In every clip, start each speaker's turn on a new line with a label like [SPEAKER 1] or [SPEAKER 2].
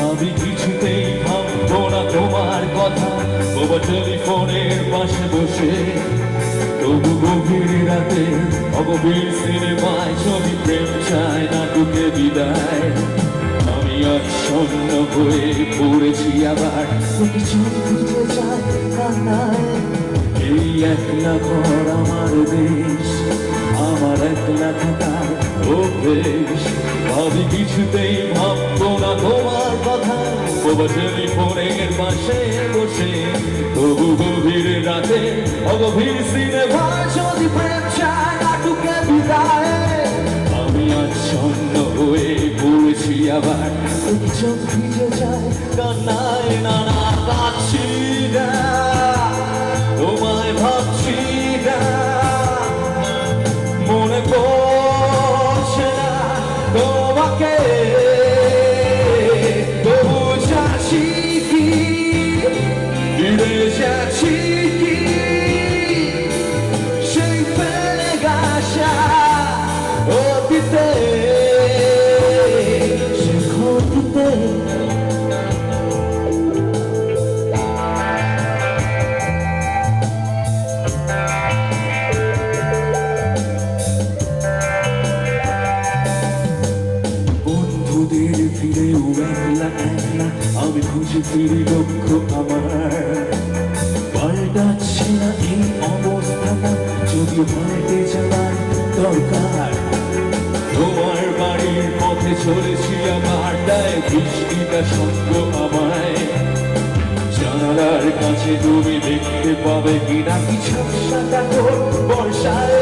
[SPEAKER 1] আমি কিছুতেই ভাববো না তোমার কথা, বাবা টেলিফোনের পাশে বসে। তবু গভীর রাতে অগভীর সিনেমায় ছবি প্রেম চায় নাটকে বিদায়। আমি আচ্ছন্ন হয়ে পড়েছি আবার, তোকে চোখ দিতে চাই কান্নায়। এই একলা ঘর আমার দেশ, আমার একলা থাকার অভ্যেস। ভাবি কিছুতেই ভাববো না তোমার কথা, বাবা টেলিফোনের পাশে বসে। তবু গভীর রাতে অগভীর সিনেমায় যদি প্রেম চায় নাটকে বিদায়। আমি আচ্ছন্ন হয়ে পড়েছি আবার, তোকে চোখ ভিজে যায় কান্নায়। না না কাঁদছি না, তোমায় ভাবছি না, মনে পড়ছে না তোমাকে। তবু যাচ্ছি কি, ফিরে যাচ্ছি কি সেই ফেলে গাছা অতীতে, সে ক্ষতিতে। বন্ধুদের ফিরেও একলা একলা আমি খুঁজে ফিরি লক্ষ্য আমার। পাল্টাচ্ছে না এই অবস্থাটা, যদিও পাল্টে যাওয়ার দরকার। তোমার বাড়ির পথে চলেছি আমার, তাই বৃষ্টিটা সঙ্গ আমায়। জানালার কাছে তুমি দেখতে পাবে কিনা কিছু বর্ষায়।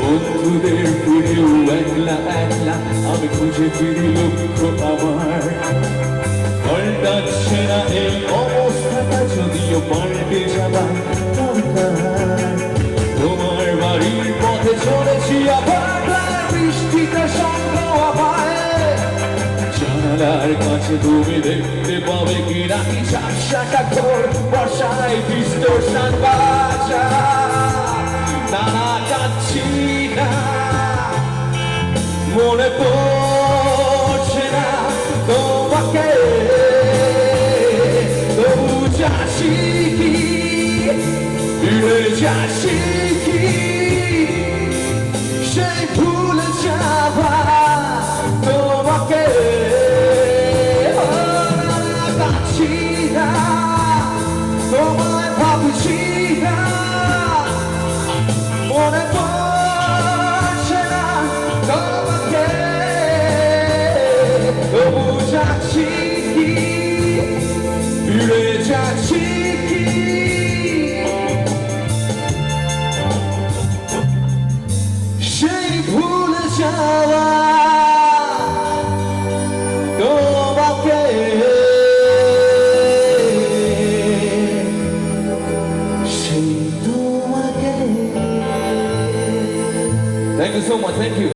[SPEAKER 1] বন্ধুদের ফিরেও একলা একলা আমি খুঁজে ফিরি লক্ষ্য আমার। পাল্টাচ্ছে না এই অবস্থাটা, যদিও পাল্টে যাবার দরকার। তোমার বাড়ির পথে চলেছি আবার, বৃষ্টিতে সঙ্গ আমায়। জানালার কাছে তুমি দেখতে পাবে কিনা কি ঝাপসাটা ঘোর বর্ষায় ডিস্টোরশন বাজা। না না যাচ্ছি না, মনে পড়ছে না তোমাকে। তবু যাচ্ছি কি, ফিরে যাচ্ছি কি সেই ভুলে যাওয়া তোমাকে। যাচ্ছি না, তোমায় ভাবছি না, মনে পড়ছে না তোমাকে। তবু যাচ্ছি কি, ফিরে যাচ্ছি কি সেই ভুলে যাওয়া তোমাকে। সেই তোমাকে। Thank you so much. Thank you.